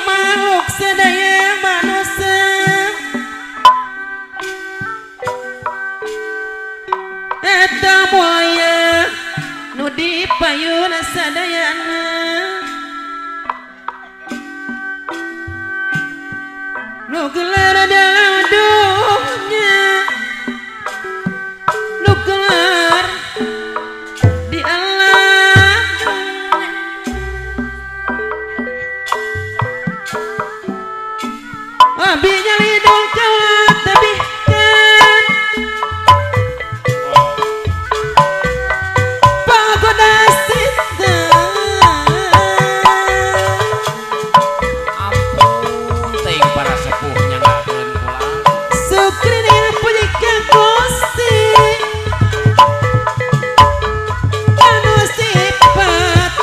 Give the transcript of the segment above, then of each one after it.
makhluk sedaya manusia eta mulia nu dipayuna sadayana nu gelar dalam dunia nu gelar di alam abinya lidung kawat tabihkan pagoda sita ampun teuing para sepuh nyanggakeun kula sukri punika Gusti anu sifat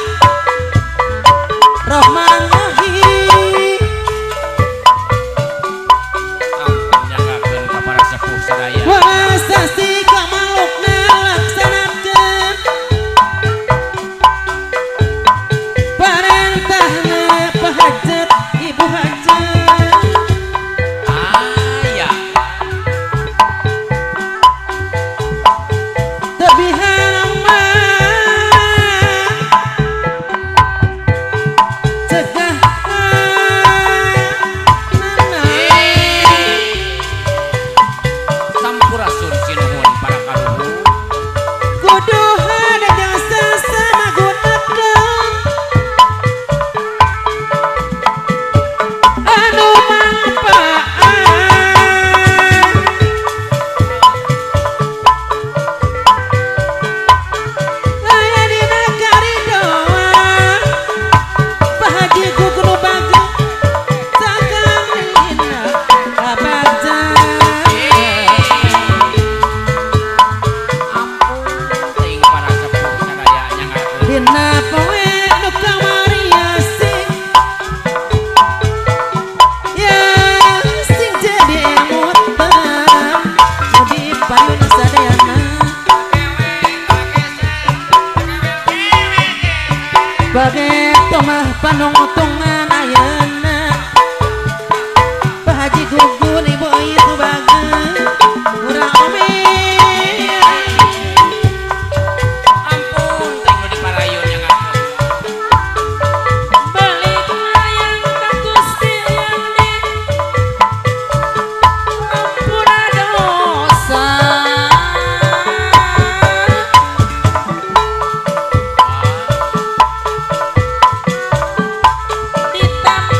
Rahman Rahim ampun nyanggakeun ka para sepuh sadaya wasasti ka makhlukna laksanakeun parentahna Pak Hajat Ibu Hajat aya tebihan cegah sampurasun sinuhun para kaluhur kudu hade jasa samagunakeun anu manfaat aya dina karidoan Pak Haji Guguru Bagi sakalina kabaja ampun teuing para sepuh sadaya nyanggakeun dina poe nu kamariasi ya sing jadi mutan nu dipayun sadayana bage tomah panungtungan ayeuna Pak Haji Gugun Ibu itu bage urang omi ampun teuing nu diparayun nyanggakeun balik layang ka Gusti Yani ampura dosa ditambah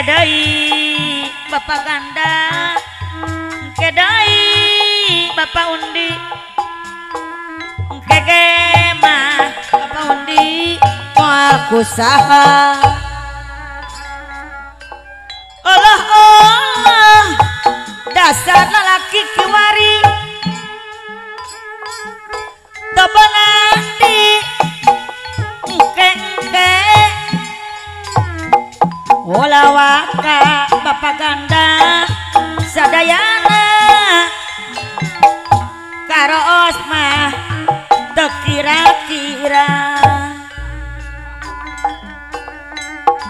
deui Bapak Ganda engke deui Bapak Undi engke ge mah Bapak Undi moal kusaha Allah Allah dasar lalaki kiwari tebenandi engke ulah waka Bapak Ganda sadayana karoos mah teu kira-kira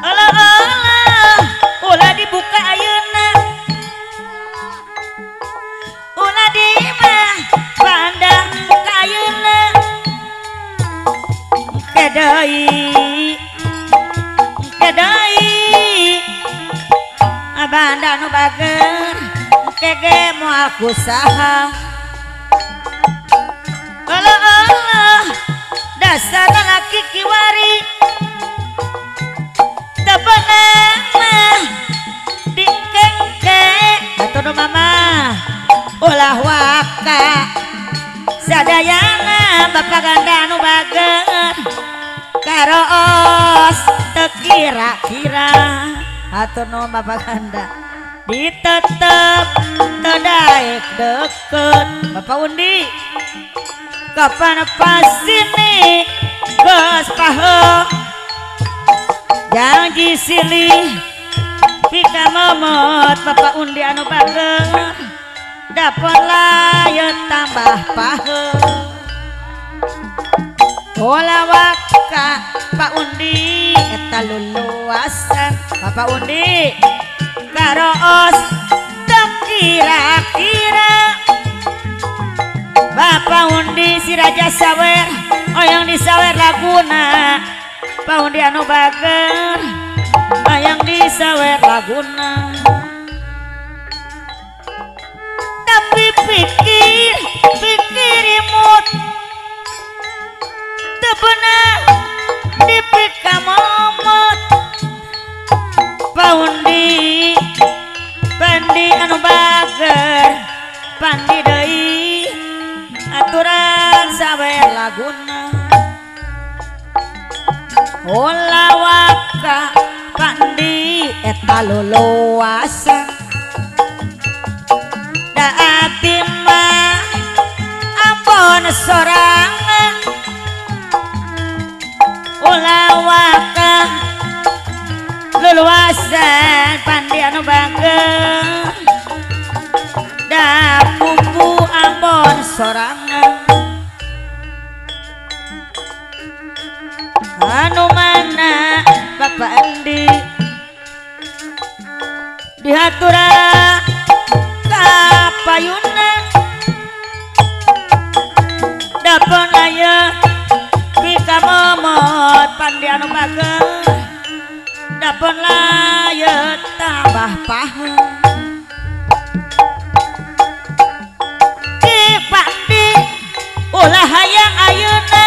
alah alah ulah dibuka ayeuna ulah di mah pandang buka ayeuna engke deui banda nu bager engke ge moal kusaha Allah Allah dasar lalaki kiwari teu beunang mah dingkengke atuh mama ulah waka sadayana Bapak Ganda nu bager karoos teu kira-kira atur nuhun Bapak Ganda ditetep teu daek deket Bapak Undi kapan pasini geus paheung janji silih pika momot Bapak Undi anu bager dapet layeun tambah paheung ulah waka Pak Undi eta luluasan Bapak Undi karoos teu kira-kira Bapak Undi si Raja Sawer oyang di sawer laguna Pak Undi anu bager oyang di sawer laguna tapi pikir imut teu beunang dipika momot Pak Undi pandi anu bager pandi deui aturan sawer laguna ulah waka pandi eta luluasan da abdi mah ampun sorangan ulah waka luluasan pandi anu bager da pupu ambon sorangan anu mana Bapak Andi dihatura kapayunan dapon aya pika momot pandi anu bager dapon layeut tambah paheung ki pandi ulah hayang ayeuna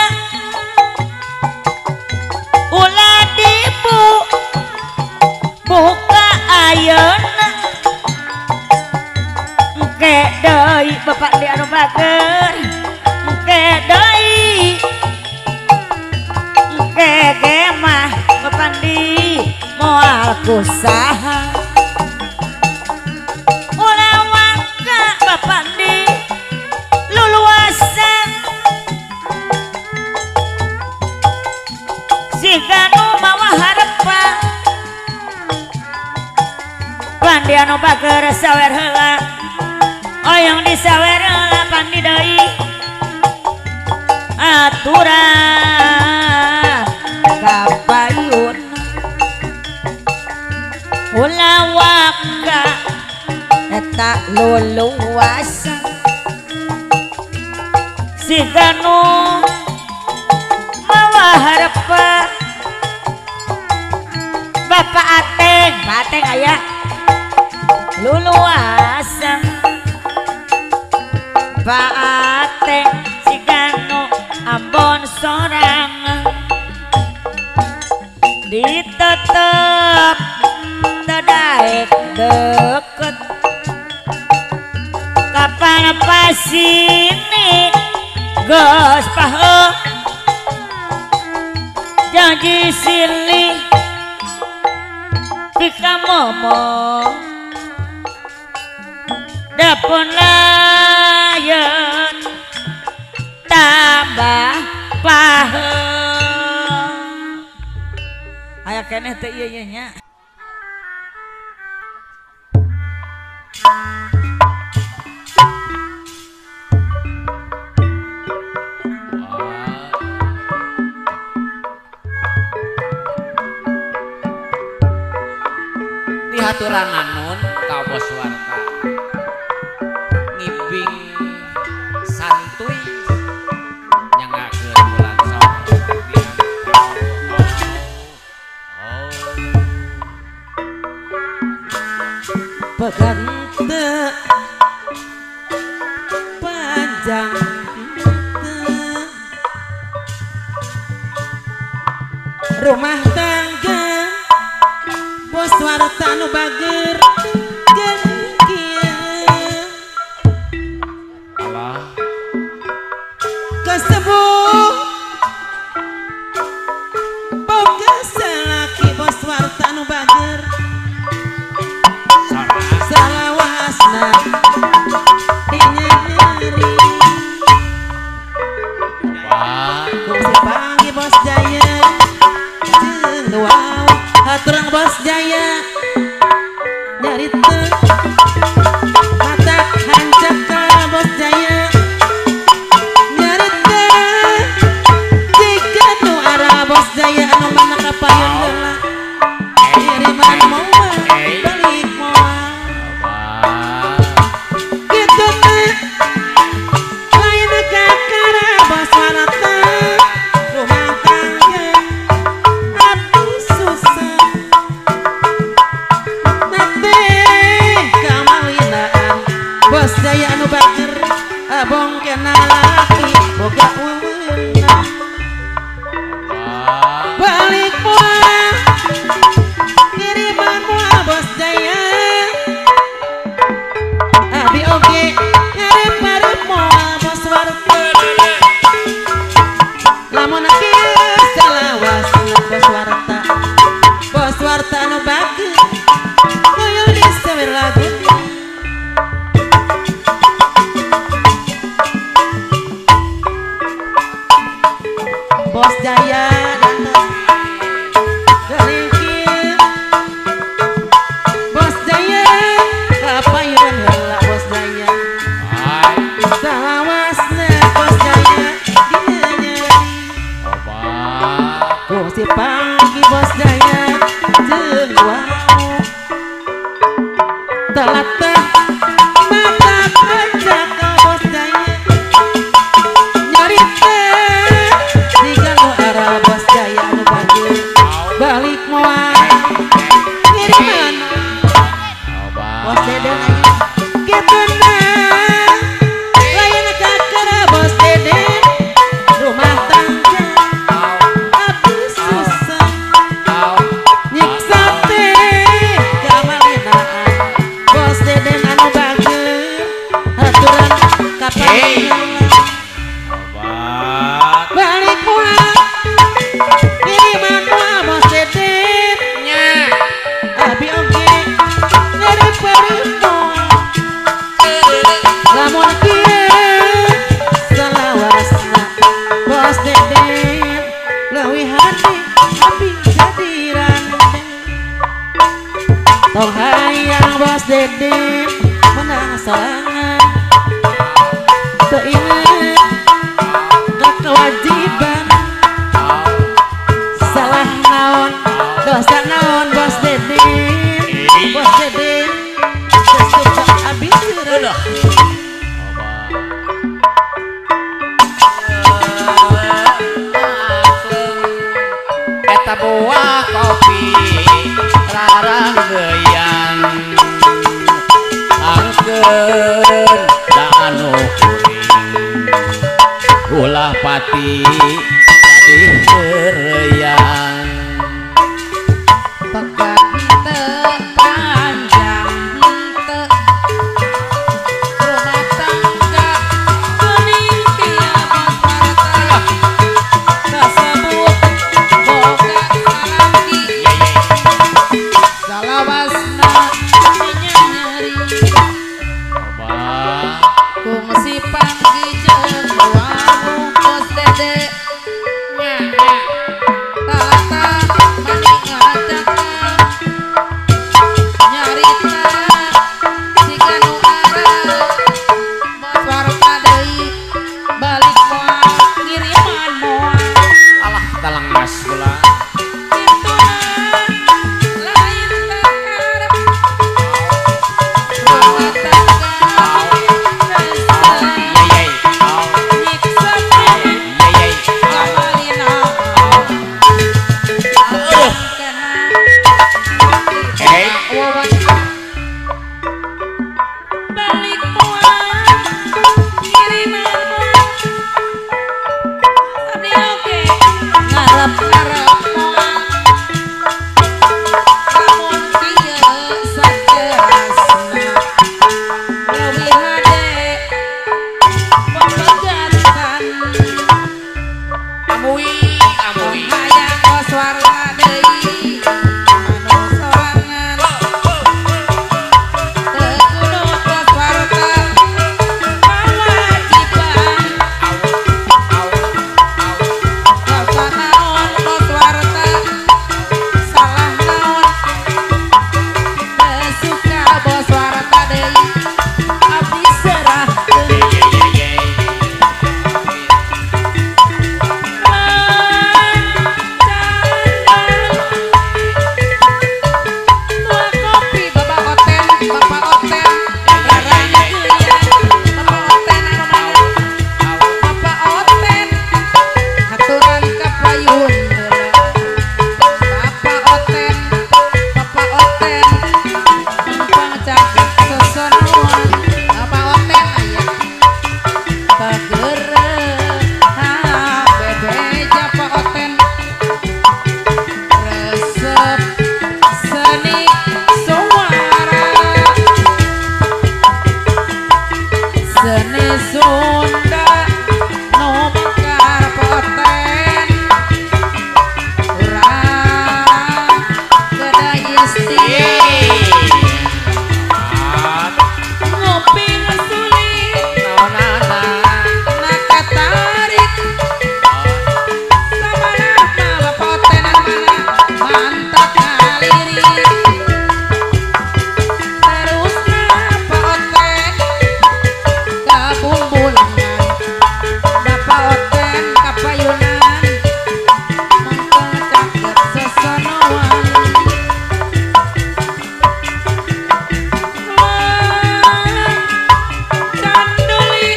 ulah dibu buka ayeuna engke deui Bapak di anu bager engke deui engke ge mah Bapak di moal kusaha ulah waka Bapak di luluasan siga nu mawa harepan pandi anu bager sawer heula oyong di sawer heula pandi deui aturan kapayun ulah waka eta luluasan siga nu mawa harepan Bapak Ateng aya luluasan Pak Ateng sigano Ambon sorangan ditetep tidak kapan pasini geus pahe janji silih pika momo dapun layan tambah pahe aya keneh teh ieu nya. Haturangan nun ka bos warta ngibing santuy nyangakeun bulan sok pegante panjang rumah tangga bos warta nu bager gengkieu Allah kesebuh boga salaki bos warta nu bager salawasna dinyeri kungsi panggil bos Jaya jeung wow haturang bos Jaya nyarita mata hancak ka bos Jaya nyarita jika tu arah bos Jaya anu mana kapayun heula kiriman moal balik moal kitu teh lain kakara bos warta rumah tangga abdi susah bos Jaya anu bager abong kena laki boga wewenang balik moal kiriman moal bos Jaya abi oge ngarep-ngarep moal bos warta lamun kieu salawas bos warta anu bager koyol di sawer lagu bos Jaya datang kelingkir bos Jaya kapayun heula bos Jaya salawasna bos Jaya dinyeri kungsi panggi bos Jaya jeung wow telatah mata kaca ka bos Jaya nyarita bos Jaya anu bager balik moal kiriman bos Deden kitu nah lain kakara bos Deden rumah tangga abdi susah nyiksa teh kamalinaan bos Deden anu bager haturan kapayun balik moal kiriman moal bos Deden nya abi oge ngarep-ngarep lamun kieu salawasna bos Deden leuwih hati abi jadi randeng tong hayang bos Deden menang sorangan teu inget ka kewajiban salah naon dosa naon bos Deden sesuka abi heula eta buah kopi rarang geuyan angkeun da anu kuring ulah pati jadi bereyan pegat teu panjang teu rumah seni Sunda nu mekar poten urang kedai istimewa ngopi ngesulit naonana nak katarik samanah malah potenan mana mantap ngaliri terus poten kabumbulangan Bapak Oten kapayunan mangkel caket sesonoan canduli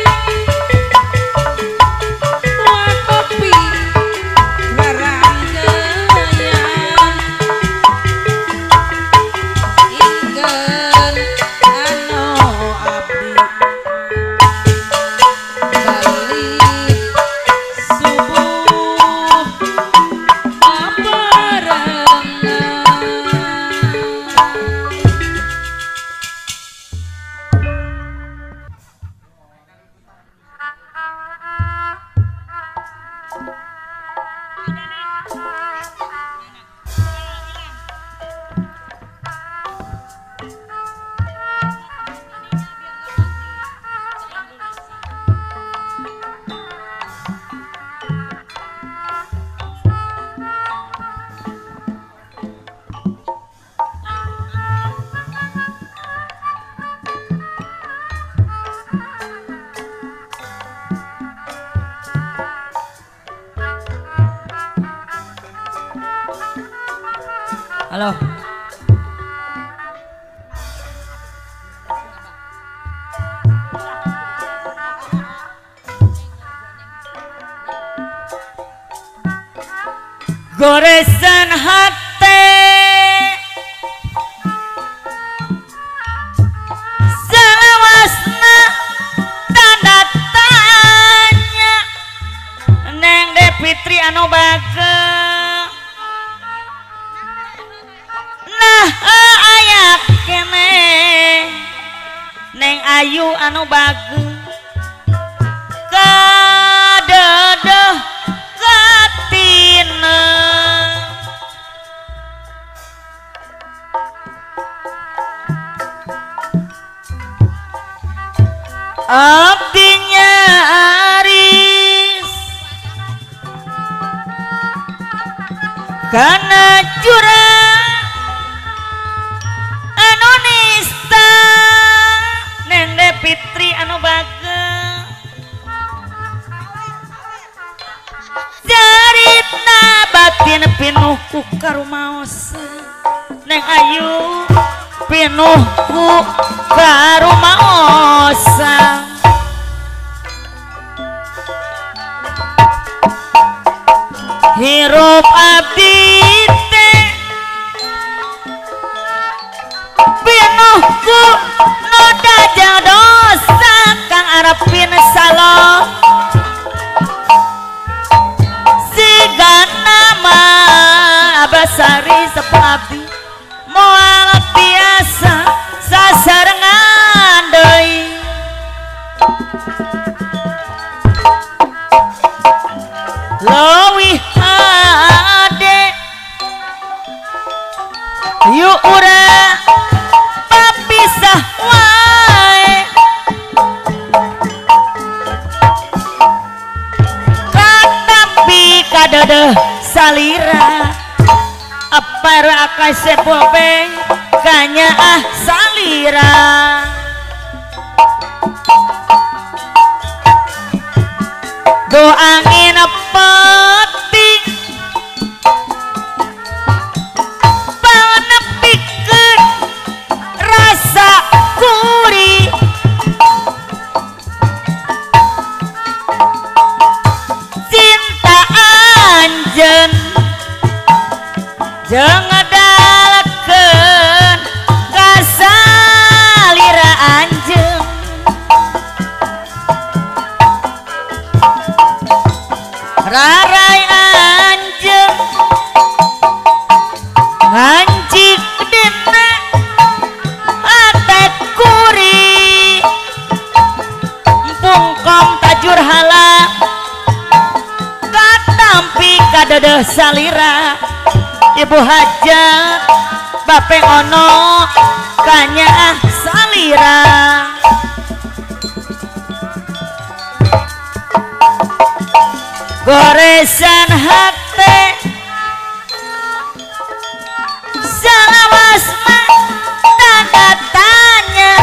wakopi garang geyan inggen anu abdi balik subuh barengan. Halo. Goresan hati selawasna tanda tanya Neng Depitri anu bagel nah aya kene Neng Ayu anu bagel kadedeh katina abdinya aris kana jurang anu nista Neng Depitri anu bagel jarita batin pinuh ku karumaos Neng Ayu pinuh ku karumaos hirup abdi teh pinuh ku noda dosa kang arepin salon nama Abasari sepabdi moal biasa sasarengan deui leuwih hade yuk urang papisah wae katapi kadedeh salira apar akase bobe kanya salira do angin peting panepikeun rasa kuri cinta anjeun jeung ngedalkeun kasalira anjeun rarai anjeun ngancik dina ate kuri kadah salira ibu hajat bapeng ono kanya salira goresan hati salawasna tanda tanya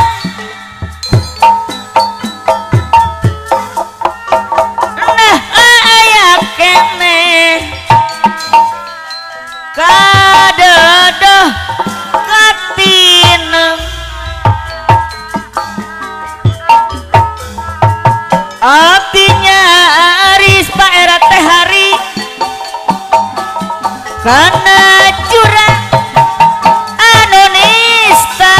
nah ayak kene kadodoh katinem artinya aris Pak era teh hari karena curang anu nista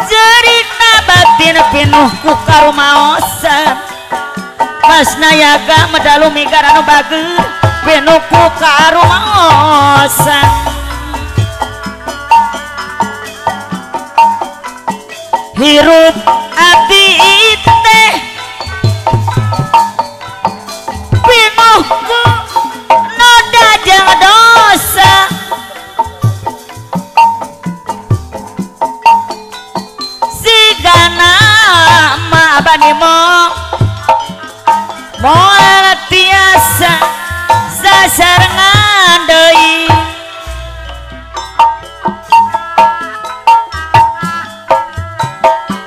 jerikna batin pinuh ku karumaosan Mas Nayaga medalu migar anu bageur pinuh ku karumaosan hirup abdi teh pinuhku noda jeung dosa sigana ma bani moal tiasa sasarengan deui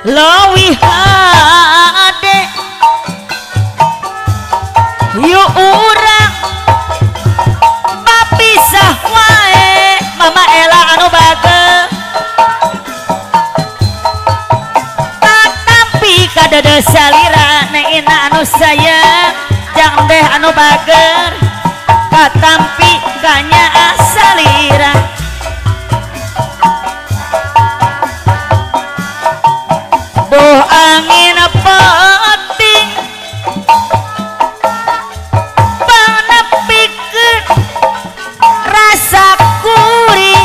Lowi hade yu urang bapisah wae mama Ela anu bageur tapi kadada salira neina anu sayang jang deh anu bageur katampi kanya salira Boh angin peting panepikeun rasa kuri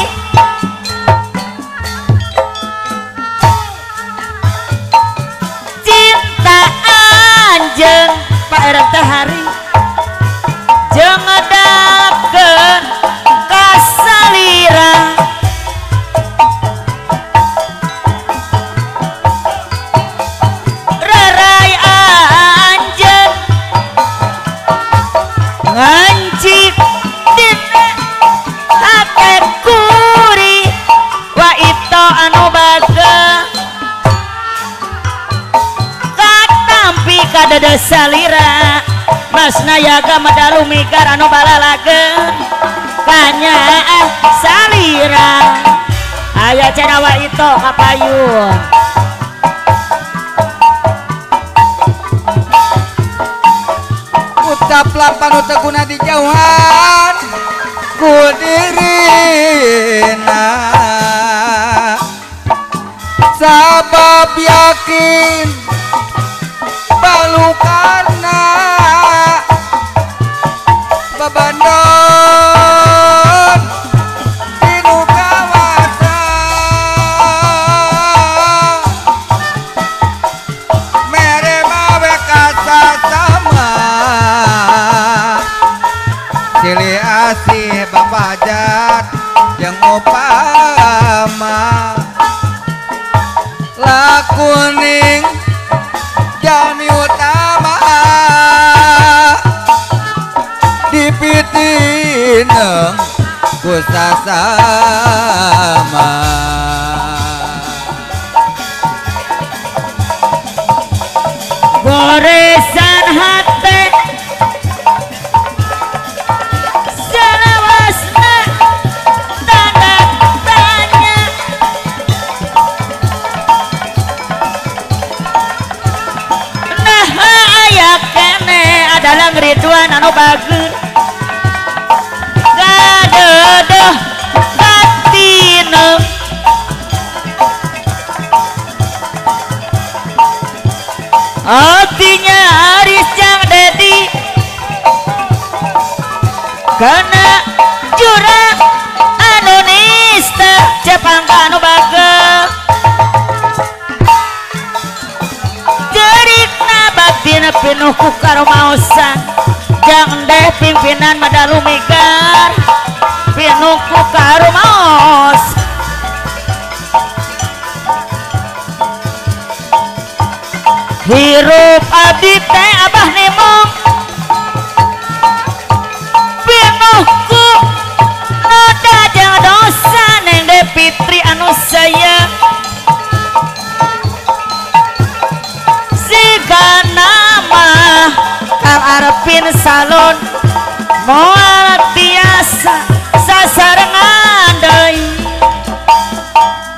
cinta anjeun Pak Era teh hari jeung ngedapkeun ka salira ngancik dina hate kuri wa ito anu bageur katampi kadada salira Mas Nayaga medalu migar anu balalageun kanya salira aya cenah wa ito kapayun ucaplah panuteguna di jauhan ku dirina sabab yakin balukarna babandon dinu kawasan mere mawe kasasama silih asih babajat yang upama lakuning jami utama dipitineng ku sasama goresan hate salawasna tanda tanya nah aya kene adalah Ridwan anu bageur gadodoh batinem artinya Aris Jang Dedi karena jurang anu nista Jepang anu bageur jerikna batin pinuh ku karumaosan jang deh pimpinan madalu migar pinuh ku karumaos hirup abdi teh abah nemong pinuh ku noda jang dosa neng deh Fitri anu sayang nama Kang Arpin Salon moal tiasa sasarengan deui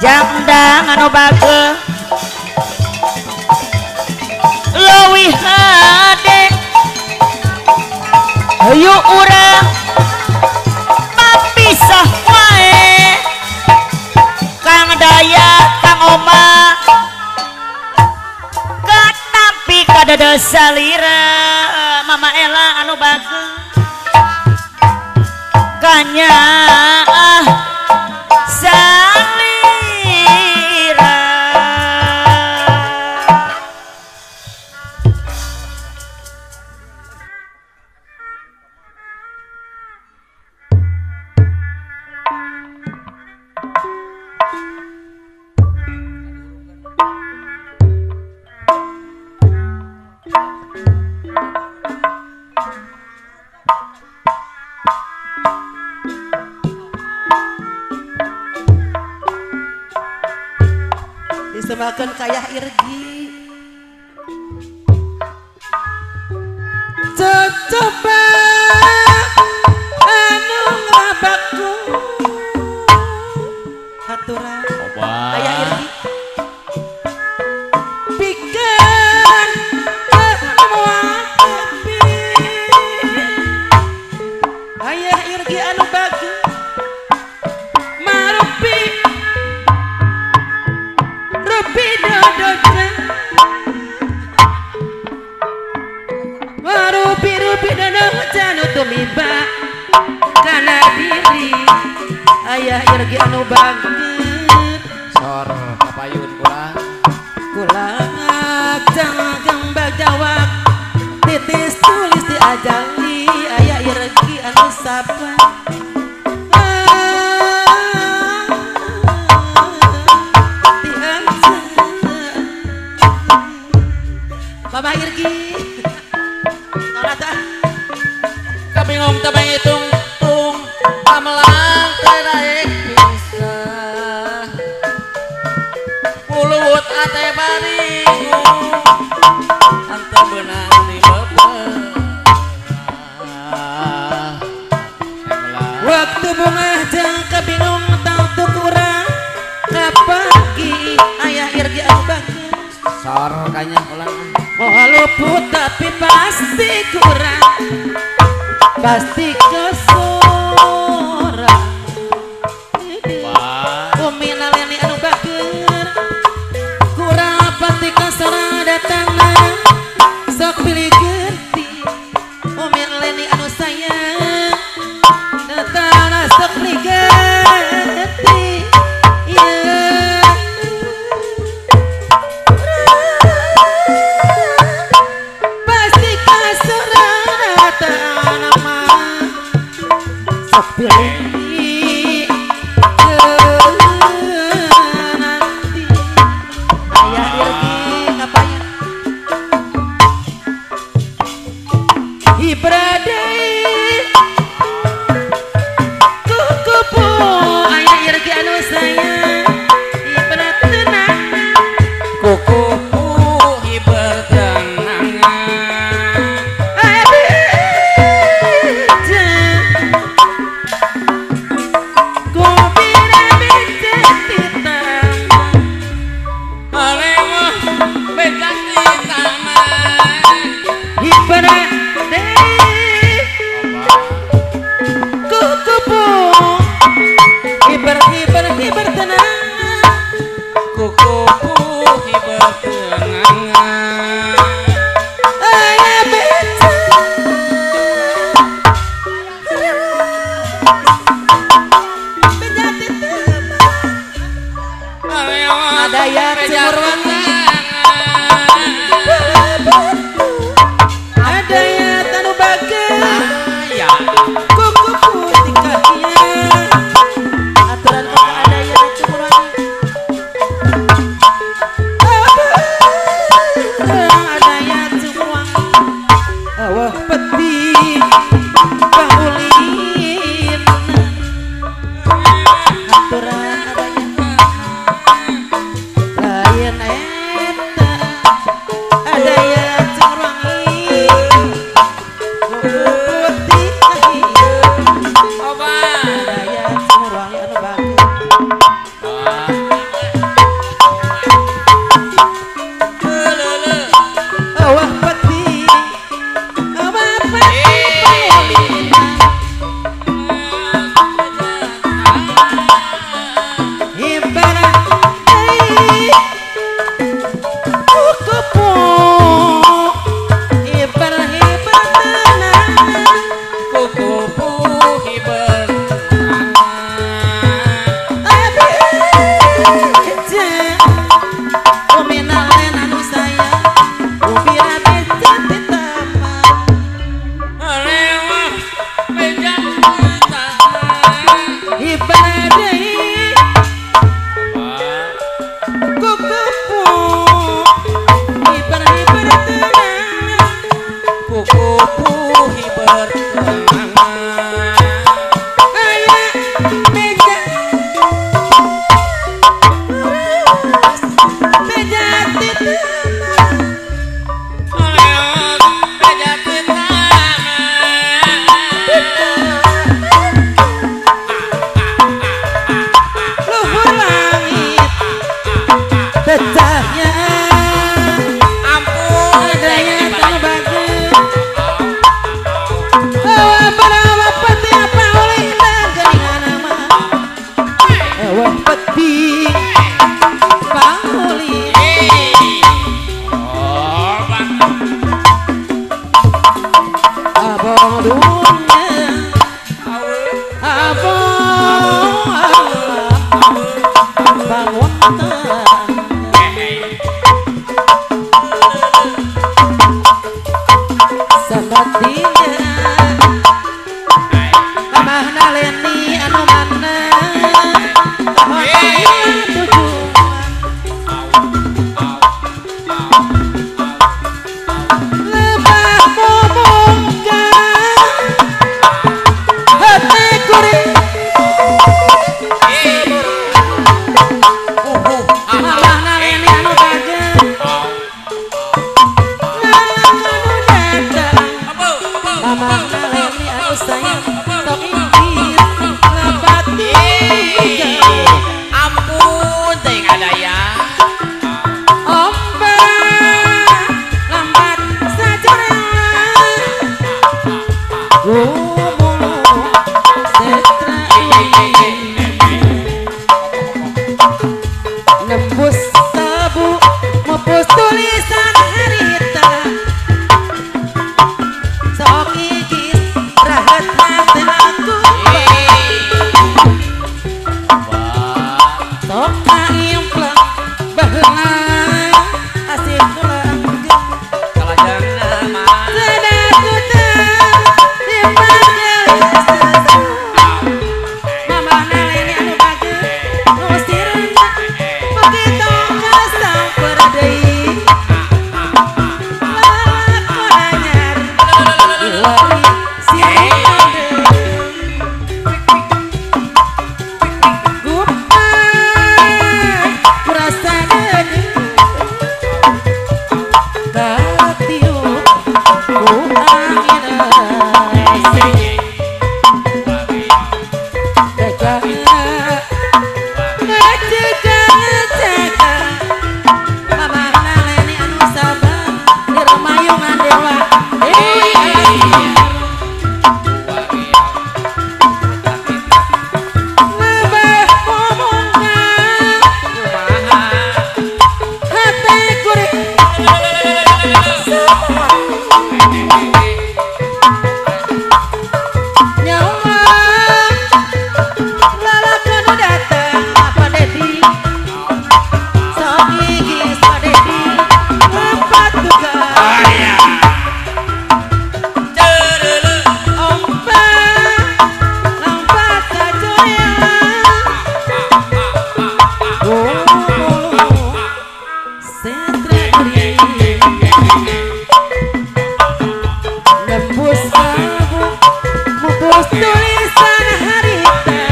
jangdang anu bagel leuwih hade hayu urang mapisah wae Kang Daya Kang Oma kada salira Mama Ella anu bagus kanya salira disemakan kayak Irgi coba anu ngabaku haturan kayak Irgi pikir semua tapi ayah Irgi anu bagus marupi rupi dodokan marupi dodokan tumiba kana diri ayah Irgi anu bagus sor kapayun kulang jangan bajawak titis tulis di ajali ayah Irgi anu sapa Mama Irgi nolata kabingung tabang hitung tung pamelang teraik bisa puluh ate baringu anta benang di beberapa waktu bunga jang kabingung tau tukurang kapagi ayah Irgi anu bagus sor kanya ulang walaupun tapi pasti kurang pasti kesorang umi naleni anu bager kurang pasti kesorang datangna sok pilih ganti umi naleni anu sayang datangna sok pilih ganti pilih nanti ayah Irgi ngapain ibradai kukupu ayah Irgi anu sayang ibrat tenang kukupu hiber tenangan Daya sumur wangi kupu-kupu hiber-hiber tenang, kupu-kupu hiber tenang. Aya meja meja tenang, Meja tenang. luhur langit pecahnya Ampun, adanya Teh tanah bagus. Hawa berawa peti apa oleh dengan nama hawa peti panguli Oh, Bang. abang dunia abang bangun sabatinya kamah naleni anu mana lebah momongkan hati kuring kamah naleni anu bagen anu datang kamah naleni anu sayang tok inggir lebat tiga Ampun, Teh Ngadaya. ombak lambat saja rela gumulu setra nembus tabu mepus tulisan harita sok igis rahat hati aku sok kaimplang baheula asih tulang Kalajengna mah. mama naleni anu bagus ngusirna begitu kasang perdeui lalakon anyar ilari sirade gupai kurasa deui tatiup ku angin mama naleni anu sabar di remayungan dewa dewi lebah momongkan hati kuring semua nyawa lalakon datang apa dedi sok gigis Pak Dedi lepat tugas ombak lambat sajoya gumulu setra kuring nembus abu mupus tulisan harita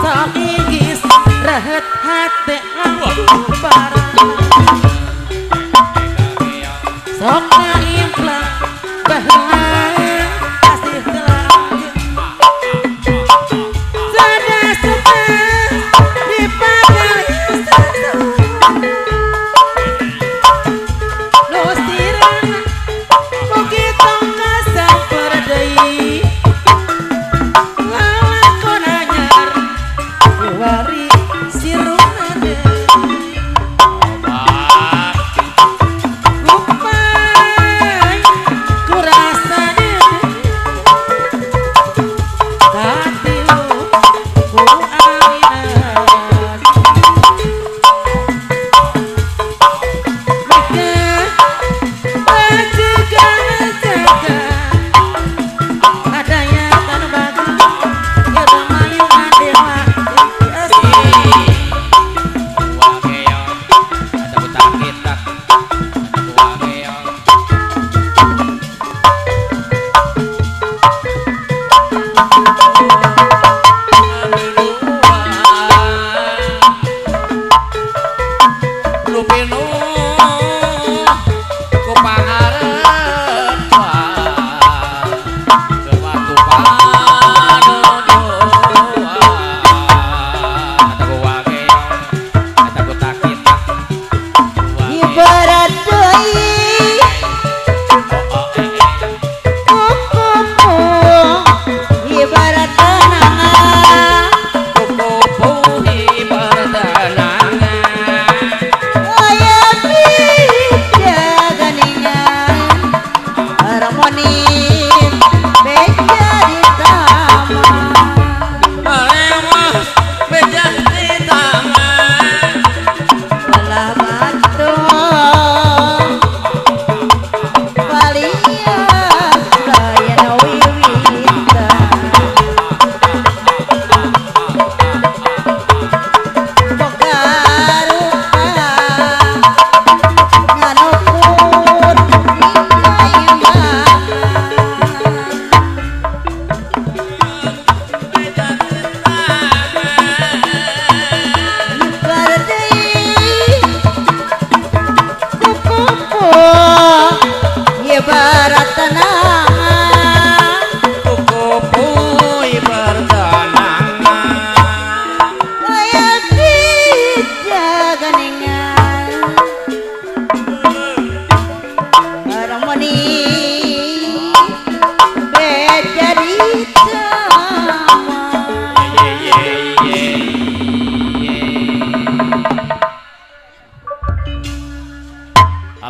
sok igis rahat hati langsung parah sok kaimplang baheula asih telang sadas sukas dipagali lusirana begitu kasang perdeui lalakon anyar wari siruna deui gupai kurasa deui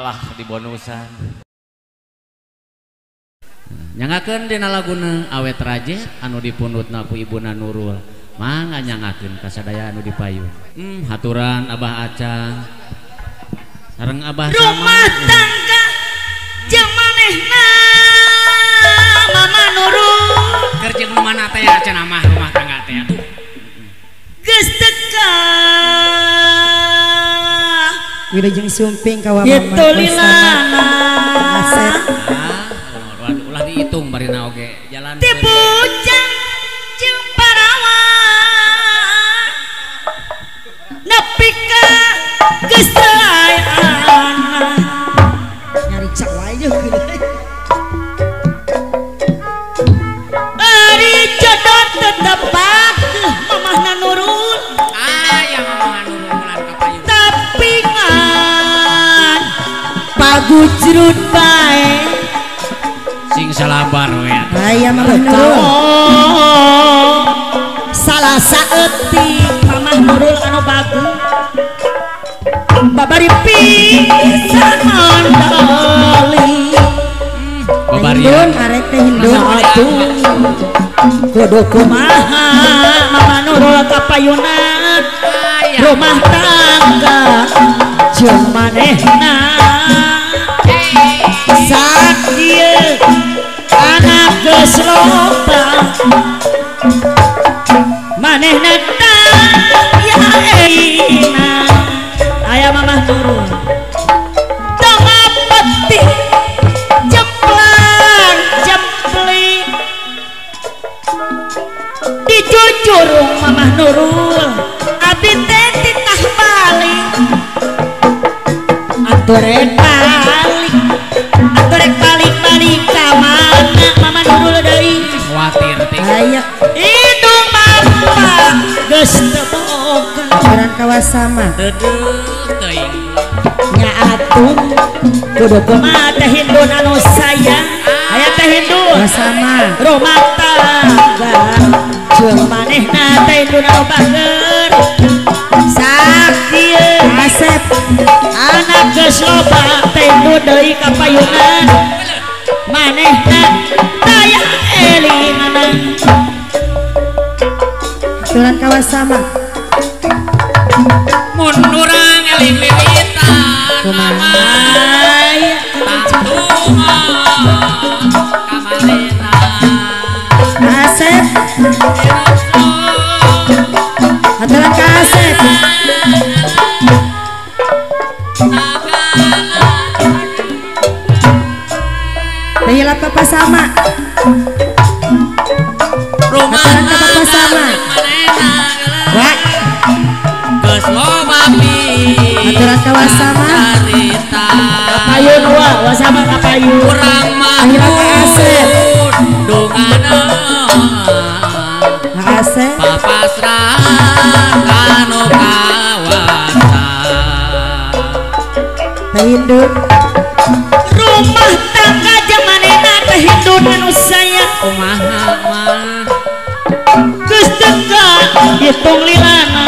malah di bonusan. Nyangakeun dina laguna awet raje anu dipundutna ku Ibuna Nurul. Mangga nyangakeun kasadaya anu dipayun. Haturan Abah Acang. Sareng Abah rumah tangga jeung manehna Mama Nurul keur jeung nu mana teh cenah mah rumah tangga teh atuh. geus teka Wilujeng sumping ka Mama itu lilana Asep Ulah dihitung barina oge jalan ti bujang jeung parawan nepi ka geus teu aya anak nyari cawai jeung ari jodoh tetepat mamahna Nurul aya Mama Nurul mulan kapayun. tapi ngan pagujrut bae Sing salabar we. aya Mama Nurul salah saeutik Mamah Nurul anu bagus babari pisan mandali Hindun arek teh hindun kudu kumaha Mamah Nurul kapayunan rumah tangga jeung manehna sak dieu anak geus loba manehna daya eina aya Mamah Nurul tengah peti jemplang jempling dijujurung Mamah Nurul abdi teh titah balik aturek balik ka mana Mamah Nurul deui Khawatir teh. aya itu mama geus teu boga jaran kawasama Teueuh teuing. nya atuh kudu kumaha teh hindun anu sayang aya teh hindun kawasama rumah tangga jeung manehna teh hindun anu bager sak dieu Asep anak geus loba teh hindun deui kapayunan manehna daya elingan aturan kawasama Mun urang eling wiwitan kumaha aya tantuha kamalena. Asep aturan ka Asep Tehila papa sama Rumah aturan ka papa sama Wah, geus loba aturan kawasama cerita. kapayun wa sama kapayun Urang mah Tehila ka Asep dungana ka Asep papasrah kanu kawasa. teh hindun rumah tangga jeung manehna teh hindun anu sayang Kumaha mah geus teka hitung lilana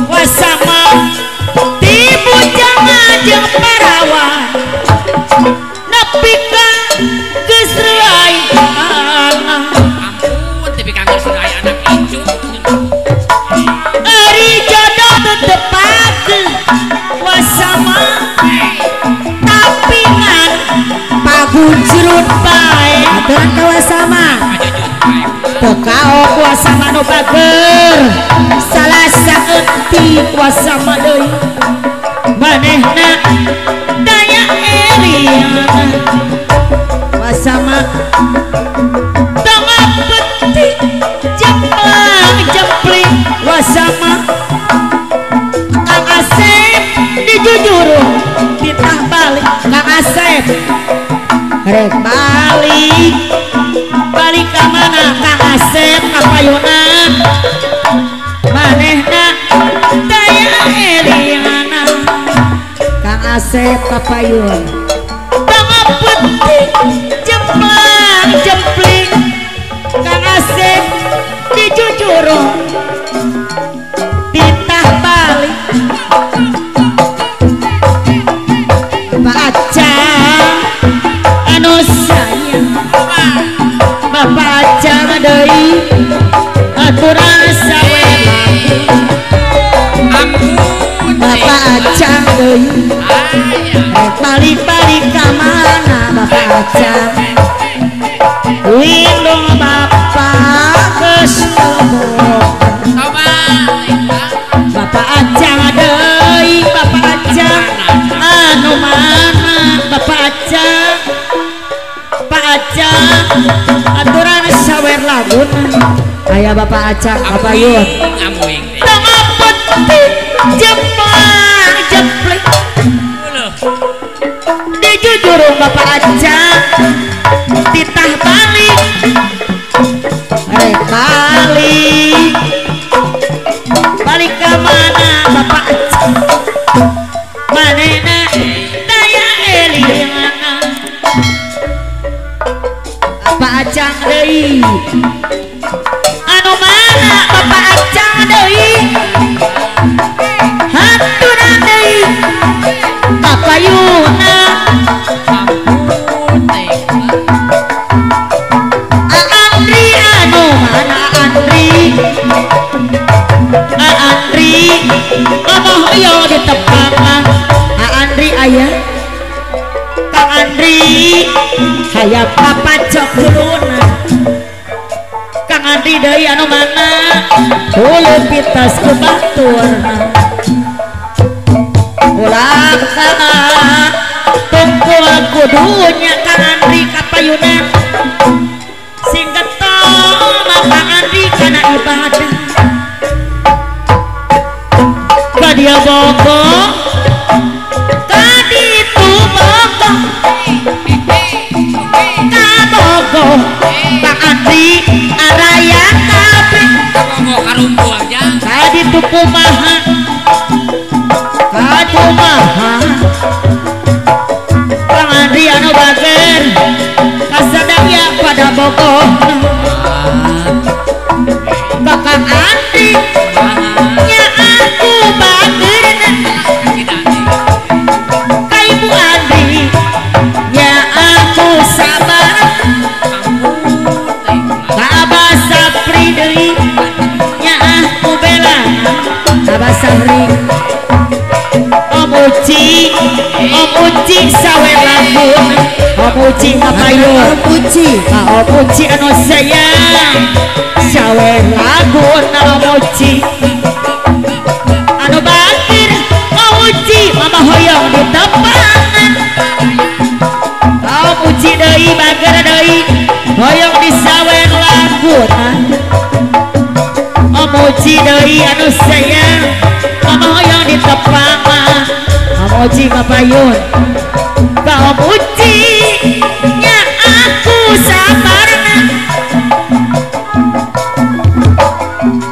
wasama ti bujang jeung parawan nepi ka geus reuy anak ampun tapi kanggo surai anak icu. ari jodoh teu tepakeun wasama tapi ngan pagujrut bae aturan kawasama Pekao kuasa manu bager salah saeutik kuasa deui manehna daya elingan kuasa mah tengah peti jemplang jempling kuasa mah Kang Asep dijujurung ditah balik Kang Asep rek balik ka mana Kang Asep kapayunan manehna daya elingan Kang Asep papayun tengah peti jemplang jempling Kang Asep dijujurung ditah balik Acang deui rek balik-balik ka mana Bapak Acang lindung Bapak geus lembok Bapak Acang deui Bapak Acang anu mana Bapak Acang Pak Acang aturan sawer lagun aya Bapak Acang Bapak Yun penting jemplang jeplik di jujur Bapak Acang titah balik balik balik ke mana Bapak Acang manena daya elingan Bapak Acang deui anu mana Bapak Acang deui haturan deui Bapak Yuna Andri anu mana Andri ngomong yo ditepangan Andri aya Kang Andri hayap papacok duluna Kang Andri deui anu mana hulu pitas ku baturna ulang kana tungkul kudunya Kang Andri kapayunan sing getol Kang Andri kana ibadah ka dia bogo ka ditu bogo ka bogo Kang Andri araya kabeh ka ditu kumaha ka kumaha Kang Andri anu bager kasadaya pada bogo Kang Andri nya aku bagerna ka Ibu Andri nya aku sabar ka Abah Sapri deui nya aku bela Abah Sapri Om Uci sawer lagun Om Uci ngapayun Om Uci anu sayang sawer lagun Om Uci anu bakir Om Uci mama hoyong di tepangan Om Uci deui bager deui hoyong di sawer lagun Om Uci deui anu sayang mama hoyong di tepangan Om Uci ngapayun ka Om Uci nya aku sabarna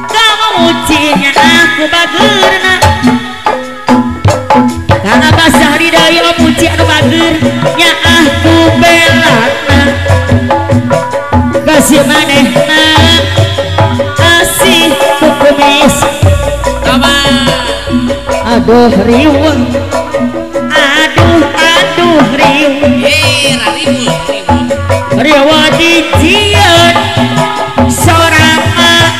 ka Om Uci nya aku bagerna karena basahri deui Om Uci anu bager nya aku belana kasih manehna asih kukumis aduh riweuh aduh riweuh riweuh dijieun sorangan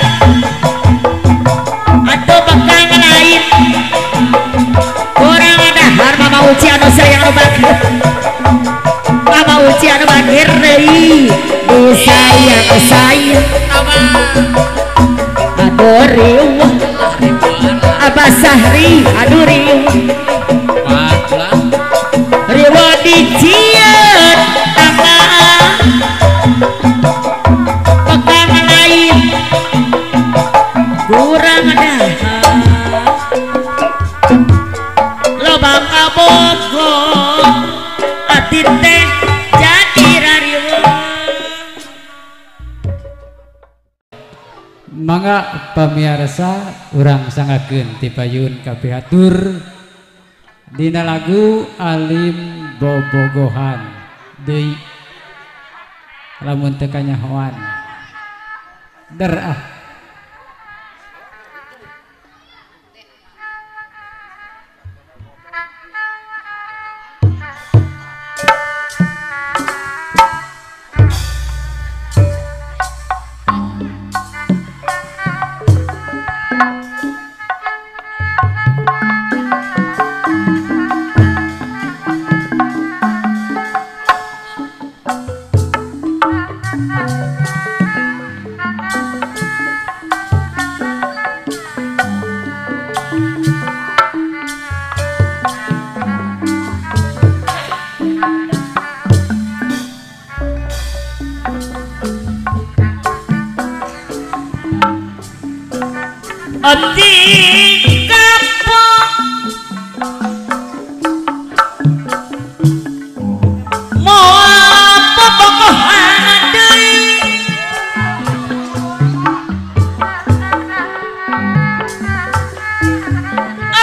atuh bekang lain urang dahar Mama Uci anu sayang anu bager Mama Uci anu bager deui disayang aduh riweuh Abah Sahri aduh riweuh riweuh dijieun bekang lain kurang dahar loba kabogo ati teh jadi rariweuh mangga pamirsa urang sangakeun ti payun kapihatur dina lagu Alim Bobogohan deui lamun teu kanyahoan der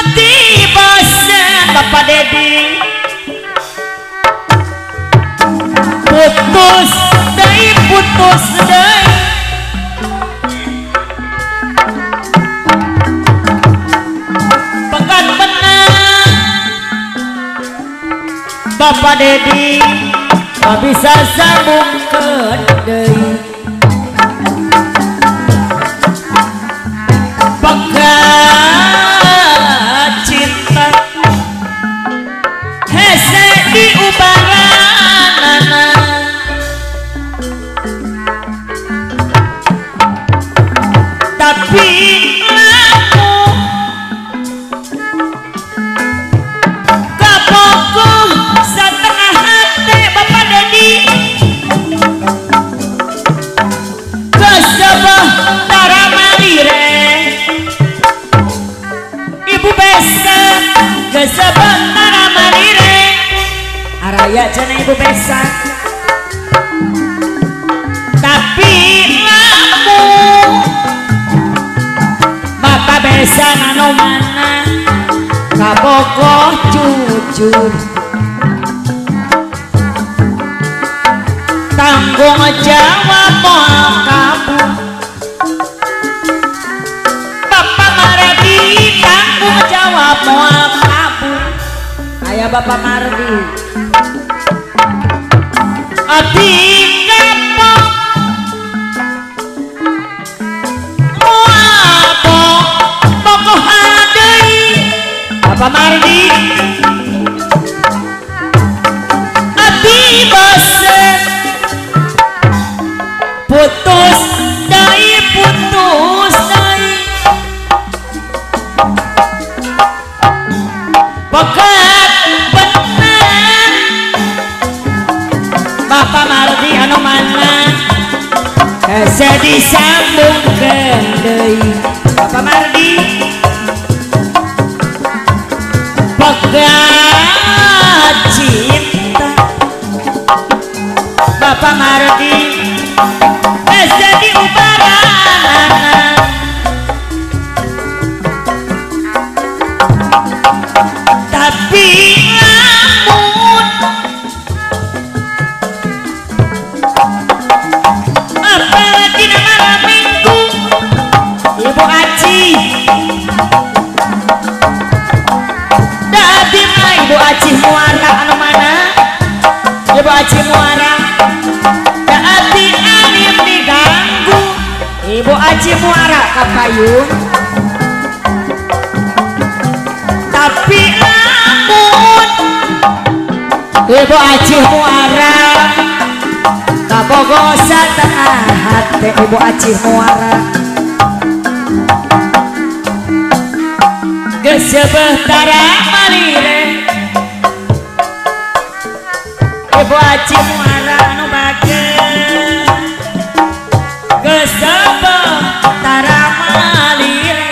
Ati bosan Bapak Dedi putus deui pekan benang Bapak Dedi gak bisa sambungkeun deui pekan cinta hese diubaranana tapi kapoko setengah hati Bapak Dedi kesebah taramarire Ibu besan kesebah taramarire araya cenah Ibu besan tapi Bapak besan anu mana kabogoh jujur tanggung jawab moal kabur Bapak Mardi tanggung jawab moal kabur aya Bapak Mardi abdi kapok Bapak Mardi abdi bosen putus deui pekat benang Bapak Mardi anu mana hese disambungkeun deui Bapak Mardi pegat cinta Bapak Mardi hese diubaranana tapi lamun apalagi malam minggu Ibu Aci Ibu Aci Muara anu mana Ibu Aci Muara daati alim diganggu Ibu Aci Muara kapayun tapi lamun Ibu Aci Muara kabogoh satengah hati Ibu Aci Muara gesebeh taramalire Ibu Aci Muara anu bageun gesebeh taramalire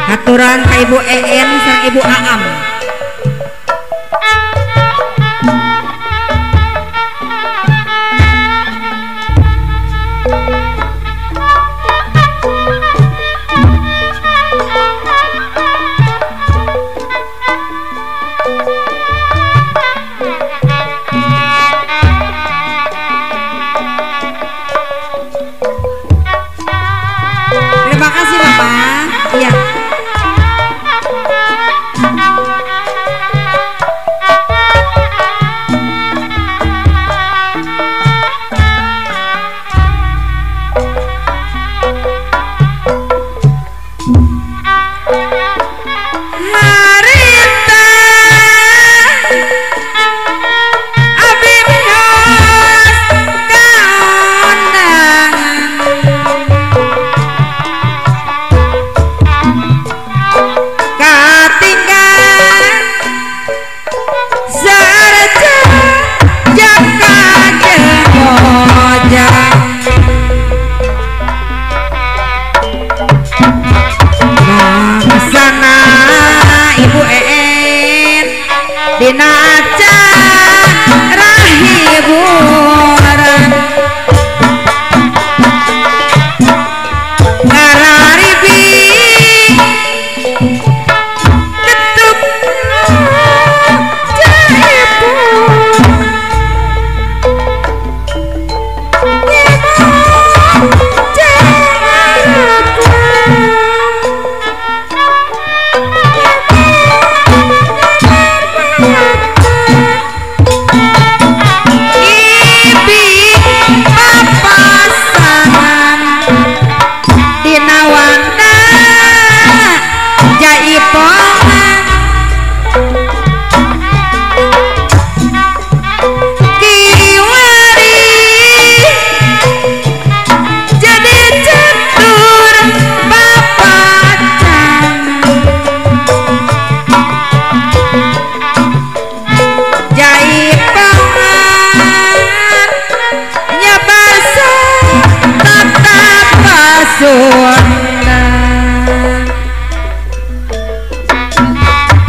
aturan ka Ibu EN sang Ibu Aam terima kasih Bapak iya Harita dina acara hiburan ngararibi ketuk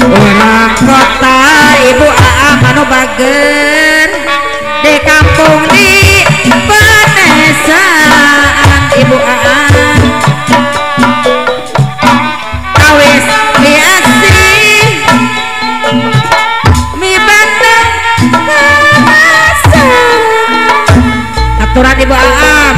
orang kota Ibu Aam anu bager di kampung di pedesaan Ibu Aam awis biasi mi bandeng kemasan aturan Ibu Aam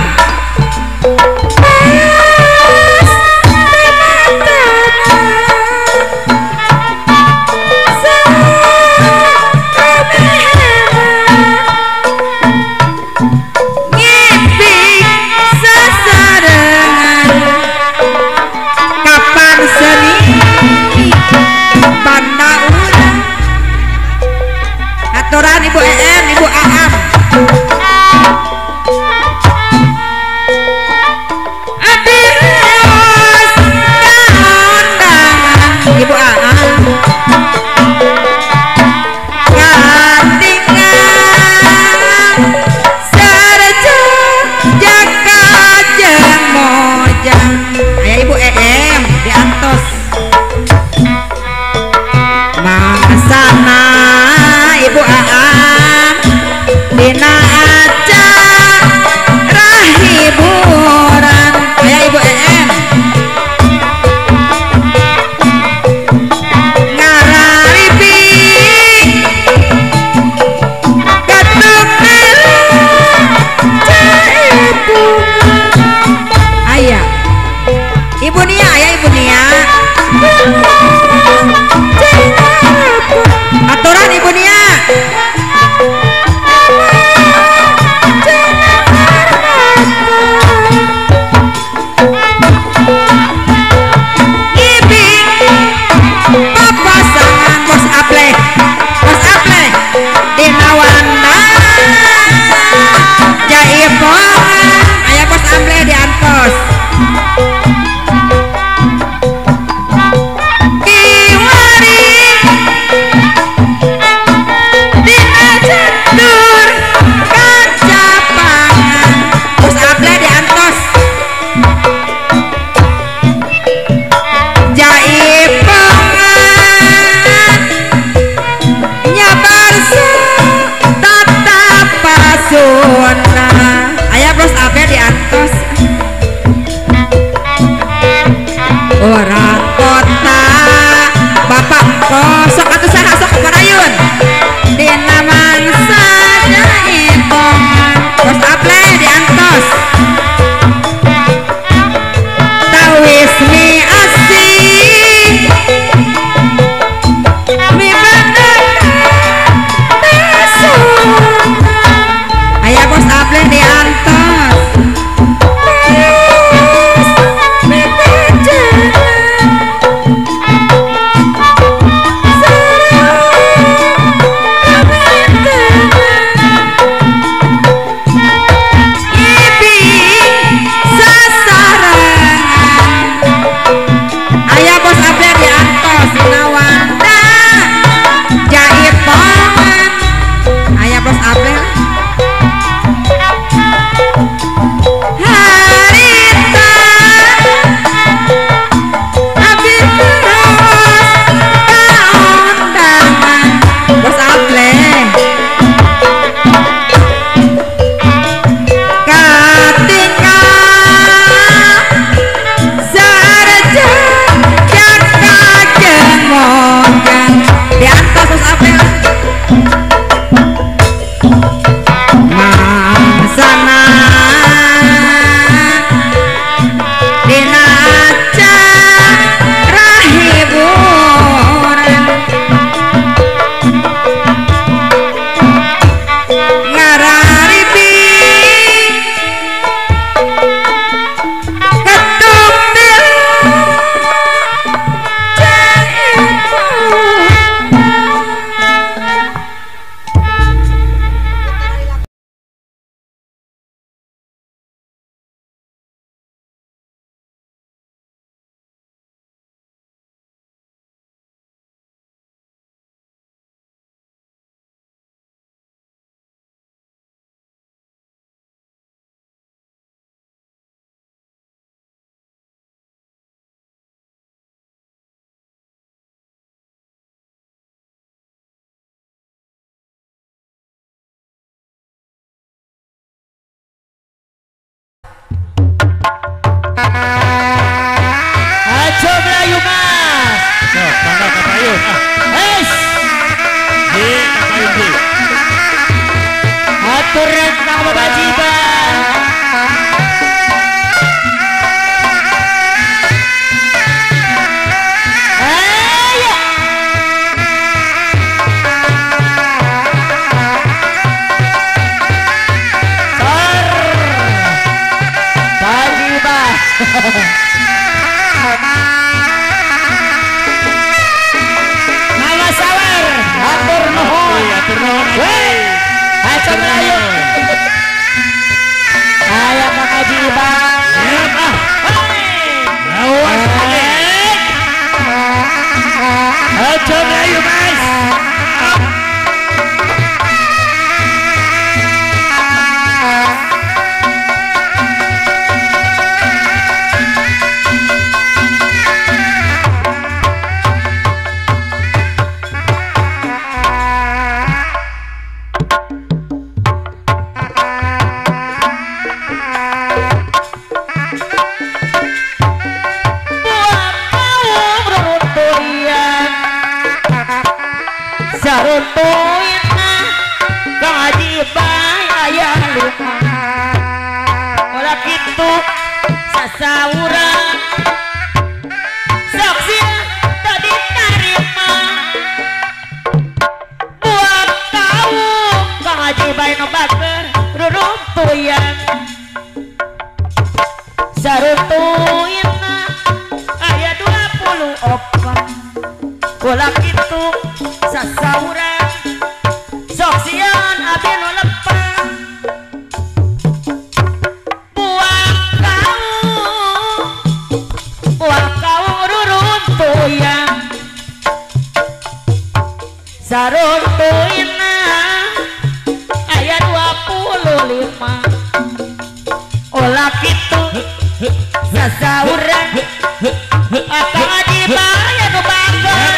Ajo Melayu Mas. Sok mangga ka payun. Heis. Ji ka payun ji. Aturan kang kewajiban. Ayo. Pagi bah. Mama Sawer, atur nuhun. Atur nuhun. Weh, ayo Melayu. Ayo Kang Haji Ibang. Siap ah. Awas balik. Ayo Melayu Mas. Saruntuin Kang Haji Ibang aya lima. Olah kitu sasauran sok sia teu ditarima. Buat kau Kang Haji Ibang nu bager ruruntuyan. Saruntuin aya 24. Olah kitu sasauran sok sieun abdi nu lepang. Buah kau ruruntuyan. Saruntuina aya 25. Olah kitu sasauran Kang Haji Ibang aya nu bager.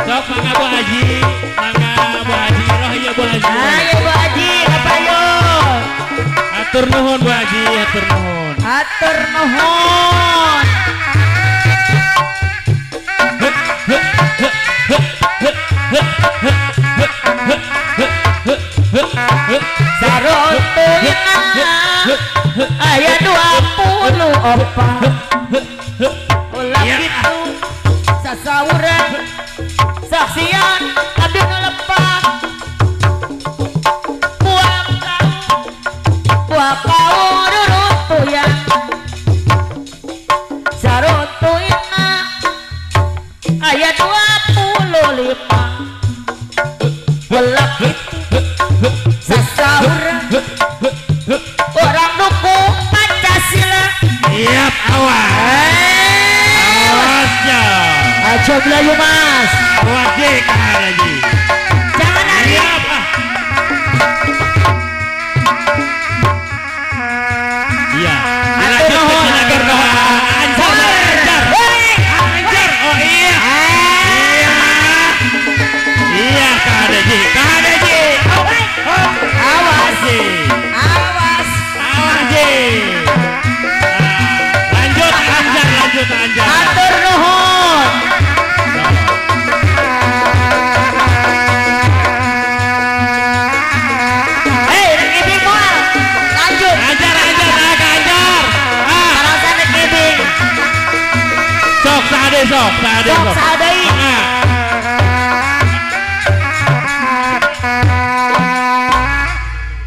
Sok mangga Bu Haji, mangga Bu Haji, roh ya Bu Haji. Ayo Bu Haji, kapayun. Atur nuhun Bu Haji, atur nuhun. Atur nuhun. Saruntuina aya 24. Ulah kitu sasauran saksian abdi nu lepang. Buah kau ruruntuyan. Saruntuina aya 25. Ulah kitu sasauran orang dukung Pancasila. Siap awas. Awasnya. Ajo Melayu Mas. Wajib Kang Haji. Jangan lari. Siap ah. Iya. Lanjut ke Cilegon doa. Anjar. Anjar. Oh iya. Iya. Iya Kang Haji. Kang Haji. Awas. Awas. Haji. Lanjut Anjar, lanjut Anjar. Atur nuhun. Hei, Rek Ibing moal. Lanjut. Anjar, Anjar, naga Anjar. Karaosan Rek Ibing. Sok sade sok. Sok sadeui.